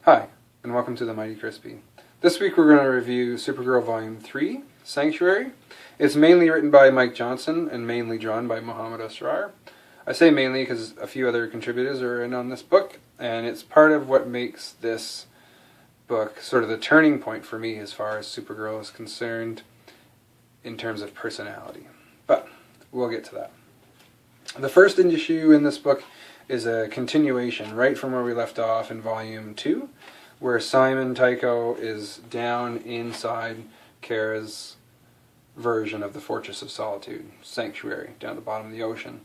Hi, and welcome to the Mighty Crispy. This week we're going to review Supergirl Volume 3, Sanctuary. It's mainly written by Mike Johnson and mainly drawn by Mohammed Asrar. I say mainly because a few other contributors are in on this book, and it's part of what makes this book sort of the turning point for me as far as Supergirl is concerned in terms of personality. But we'll get to that. The first issue in this book is a continuation right from where we left off in Volume 2, where Simon Tycho is down inside Kara's version of the Fortress of Solitude, Sanctuary, down at the bottom of the ocean.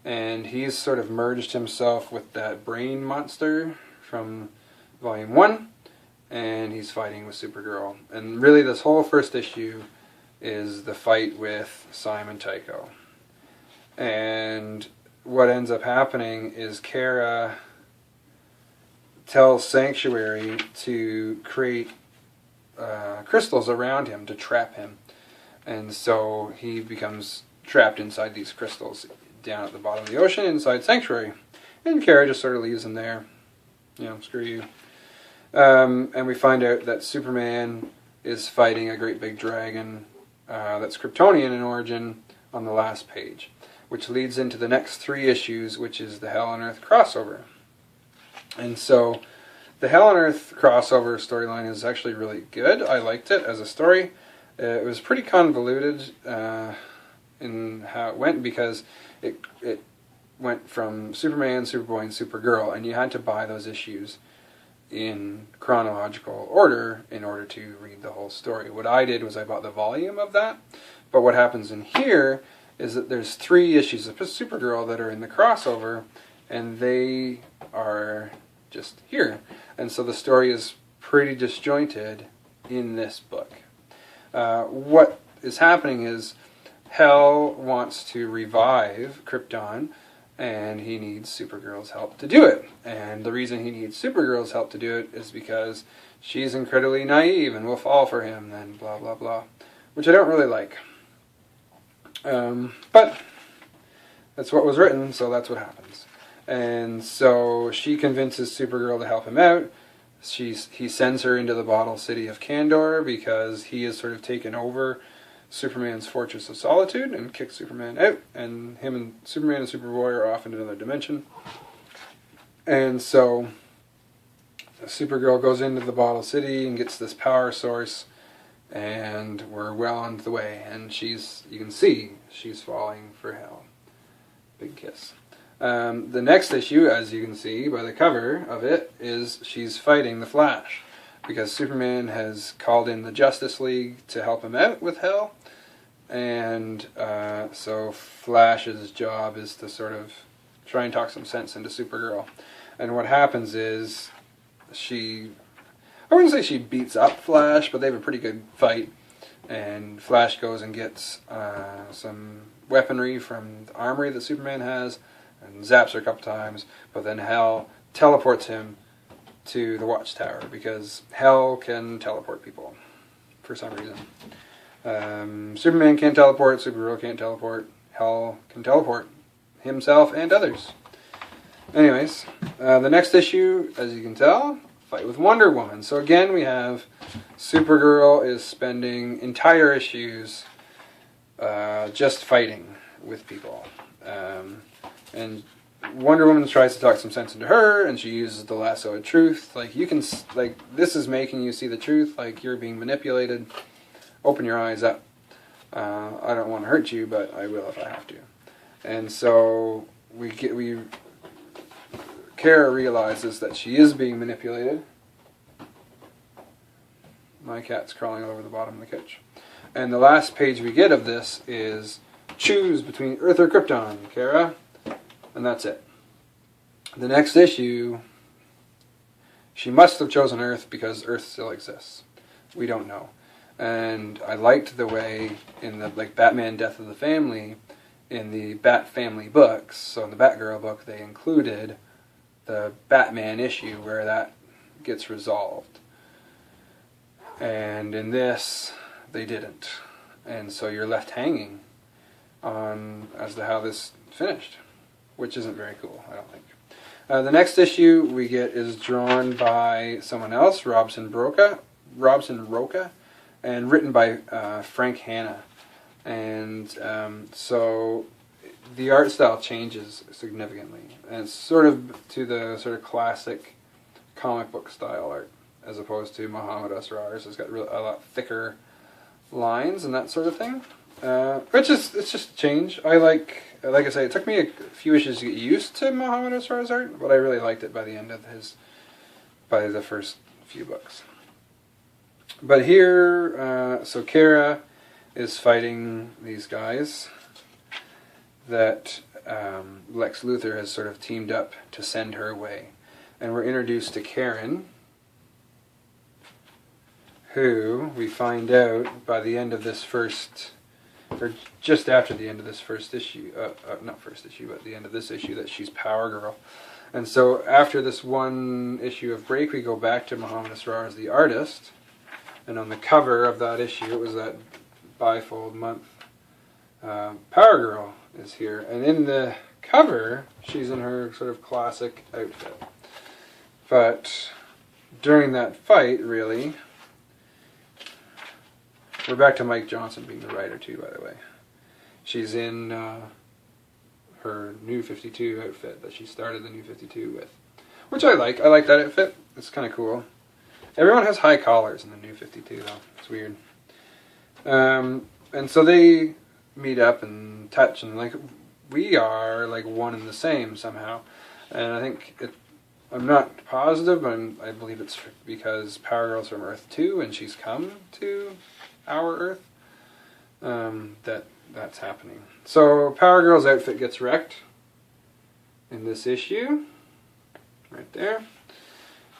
And he's sort of merged himself with that brain monster from Volume 1, and he's fighting with Supergirl. And really this whole first issue is the fight with Simon Tycho. And what ends up happening is Kara tells Sanctuary to create crystals around him to trap him. And so he becomes trapped inside these crystals down at the bottom of the ocean inside Sanctuary. And Kara just sort of leaves him there. You know, screw you. And we find out that Superman is fighting a great big dragon that's Kryptonian in origin on the last page, which leads into the next 3 issues, which is the Hell on Earth crossover. And so the Hell on Earth crossover storyline is actually really good. I liked it as a story. It was pretty convoluted in how it went because it went from Superman, Superboy, and Supergirl, and you had to buy those issues in chronological order in order to read the whole story. What I did was I bought the volume of that, but what happens in here is that there's 3 issues of Supergirl that are in the crossover, and they are just here. And so the story is pretty disjointed in this book. What is happening is Hell wants to revive Krypton, and he needs Supergirl's help to do it. And the reason he needs Supergirl's help to do it is because she's incredibly naive and will fall for him, and blah, blah, blah, which I don't really like. But that's what was written, so that's what happens. And so she convinces Supergirl to help him out. He sends her into the bottle city of Kandor because he has sort of taken over Superman's Fortress of Solitude and kicked Superman out, and him and Superman and Superboy are off in another dimension. And so Supergirl goes into the bottle city and gets this power source, and we're well on the way, and you can see she's falling for Hell. Big kiss. The next issue, as you can see by the cover of it, is she's fighting the Flash, because Superman has called in the Justice League to help him out with Hell, and so Flash's job is to sort of try and talk some sense into Supergirl. And what happens is I wouldn't say she beats up Flash, but they have a pretty good fight. And Flash goes and gets some weaponry from the armory that Superman has, and zaps her a couple times. But then Hell teleports him to the Watchtower, because Hell can teleport people for some reason. Superman can't teleport, Supergirl can't teleport, Hell can teleport himself and others. Anyways, the next issue, as you can tell, fight with Wonder Woman. So again, we have Supergirl is spending entire issues just fighting with people. And Wonder Woman tries to talk some sense into her, and she uses the lasso of truth. This is making you see the truth, like you're being manipulated. Open your eyes up. I don't want to hurt you, but I will if I have to. And so Kara realizes that she is being manipulated. My cat's crawling all over the bottom of the couch. And the last page we get of this is, choose between Earth or Krypton, Kara. And that's it. The next issue, she must have chosen Earth because Earth still exists. We don't know. And I liked the way in the Batman Death of the Family, in the Bat Family books, so in the Batgirl book, they included the Batman issue where that gets resolved. And in this, they didn't. And so you're left hanging on as to how this finished, which isn't very cool, I don't think. The next issue we get is drawn by someone else, Robson Roca, and written by Frank Hanna. And so the art style changes significantly, and it's sort of to the sort of classic comic book style art, as opposed to Muhammad Asrar's. It's got a lot thicker lines and that sort of thing. It's just a change. Like I say, it took me a few issues to get used to Muhammad Asrar's art, but I really liked it by the end of by the first few books. But here, so Kara is fighting these guys that Lex Luthor has sort of teamed up to send her way. And we're introduced to Karen, who we find out by the end of this first, or just after the end of this first issue, not first issue, but the end of this issue, that she's Power Girl. And so after this one issue of break, we go back to Muhammad Asrar as the artist, and on the cover of that issue, it was that bifold month, Power Girl is here, and in the cover, she's in her sort of classic outfit. But during that fight, really, we're back to Mike Johnson being the writer too, by the way. She's in her New 52 outfit that she started the New 52 with, which I like. I like that outfit. It's kind of cool. Everyone has high collars in the New 52, though. It's weird. And so they meet up and touch, and like we are like one and the same somehow. And I think I'm not positive, but I believe it's because Power Girl's from Earth 2 and she's come to our Earth. That's happening. So Power Girl's outfit gets wrecked in this issue, right there.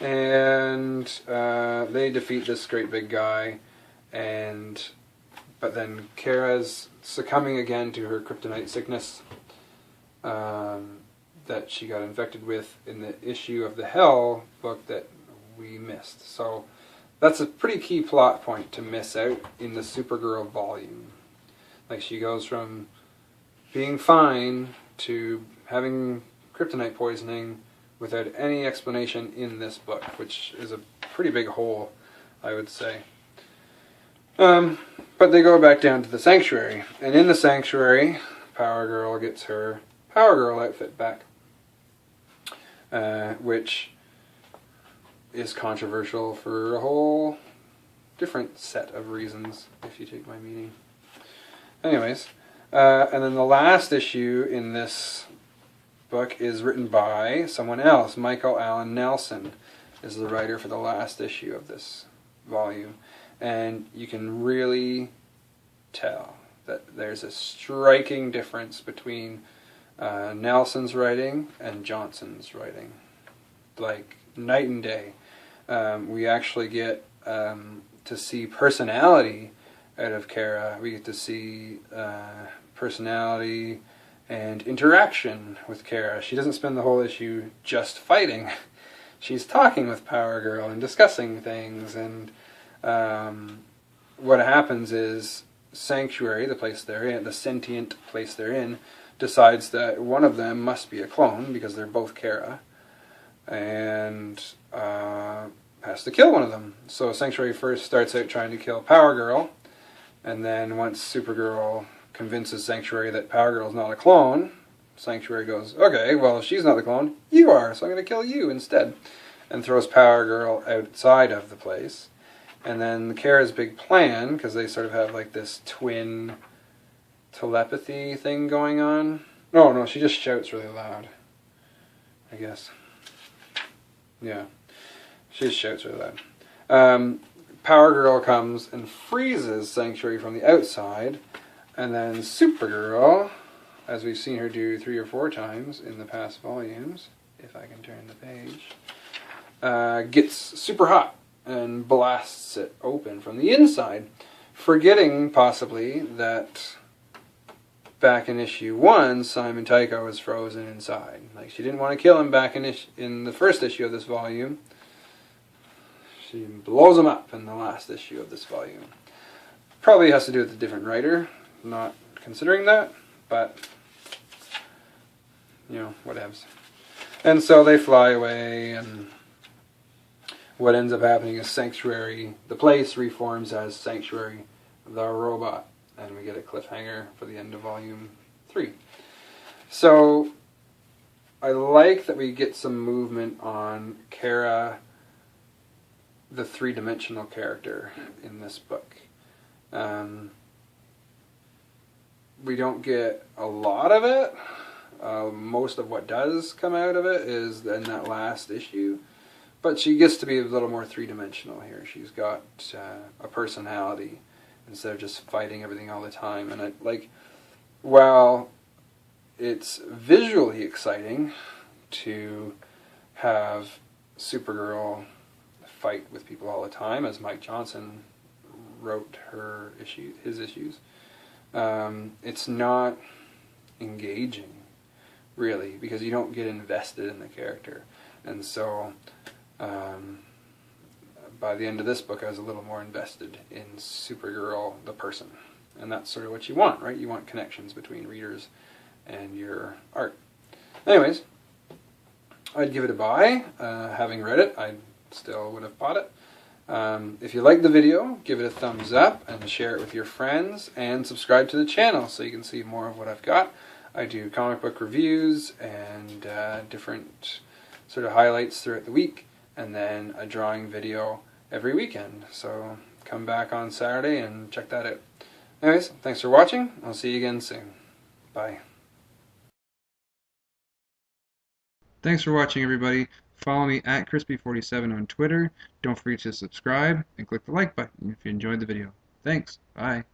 And they defeat this great big guy, but then Kara's succumbing again to her kryptonite sickness that she got infected with in the issue of the Hell book that we missed. So that's a pretty key plot point to miss out in the Supergirl volume. Like, she goes from being fine to having kryptonite poisoning without any explanation in this book, which is a pretty big hole, I would say. But they go back down to the Sanctuary, and in the Sanctuary, Power Girl gets her Power Girl outfit back, which is controversial for a whole different set of reasons, if you take my meaning. Anyways, and then the last issue in this book is written by someone else. Michael Allen Nelson is the writer for the last issue of this volume, and you can really tell that there's a striking difference between Nelson's writing and Johnson's writing, like night and day. We actually get to see personality out of Kara. We get to see personality and interaction with Kara. She doesn't spend the whole issue just fighting. She's talking with Power Girl and discussing things, and what happens is Sanctuary, the place they're in, the sentient place they're in, decides that one of them must be a clone because they're both Kara, and has to kill one of them. So Sanctuary first starts out trying to kill Power Girl, and then once Supergirl convinces Sanctuary that Power Girl's not a clone, Sanctuary goes, okay, well, if she's not the clone, you are, so I'm going to kill you instead, and throws Power Girl outside of the place. And then Kara's big plan, because they sort of have like this twin telepathy thing going on. No, she just shouts really loud, I guess. Yeah, she just shouts really loud. Power Girl comes and freezes Sanctuary from the outside, and then Supergirl, as we've seen her do 3 or 4 times in the past volumes, if I can turn the page, gets super hot and blasts it open from the inside, forgetting possibly that back in issue 1, Simon Tycho was frozen inside. Like, she didn't want to kill him back in the first issue of this volume. She blows him up in the last issue of this volume. Probably has to do with a different writer, not considering that, but, you know, whatevs. And so they fly away, and what ends up happening is Sanctuary, the place, reforms as Sanctuary, the robot, and we get a cliffhanger for the end of Volume 3. So I like that we get some movement on Kara, the three-dimensional character in this book. We don't get a lot of it. Most of what does come out of it is in that last issue. But she gets to be a little more three-dimensional here. She's got a personality instead of just fighting everything all the time. And while it's visually exciting to have Supergirl fight with people all the time, as Mike Johnson wrote his issues, it's not engaging, really, because you don't get invested in the character. And so by the end of this book, I was a little more invested in Supergirl, the person. And that's sort of what you want, right? You want connections between readers and your art. Anyways, I'd give it a buy. Having read it, I still would have bought it. If you liked the video, give it a thumbs up and share it with your friends, and subscribe to the channel so you can see more of what I've got. I do comic book reviews and different sort of highlights throughout the week, and then a drawing video every weekend. So come back on Saturday and check that out. Anyways, thanks for watching. I'll see you again soon. Bye. Thanks for watching, everybody. Follow me at Crispy47 on Twitter. Don't forget to subscribe and click the like button if you enjoyed the video. Thanks. Bye.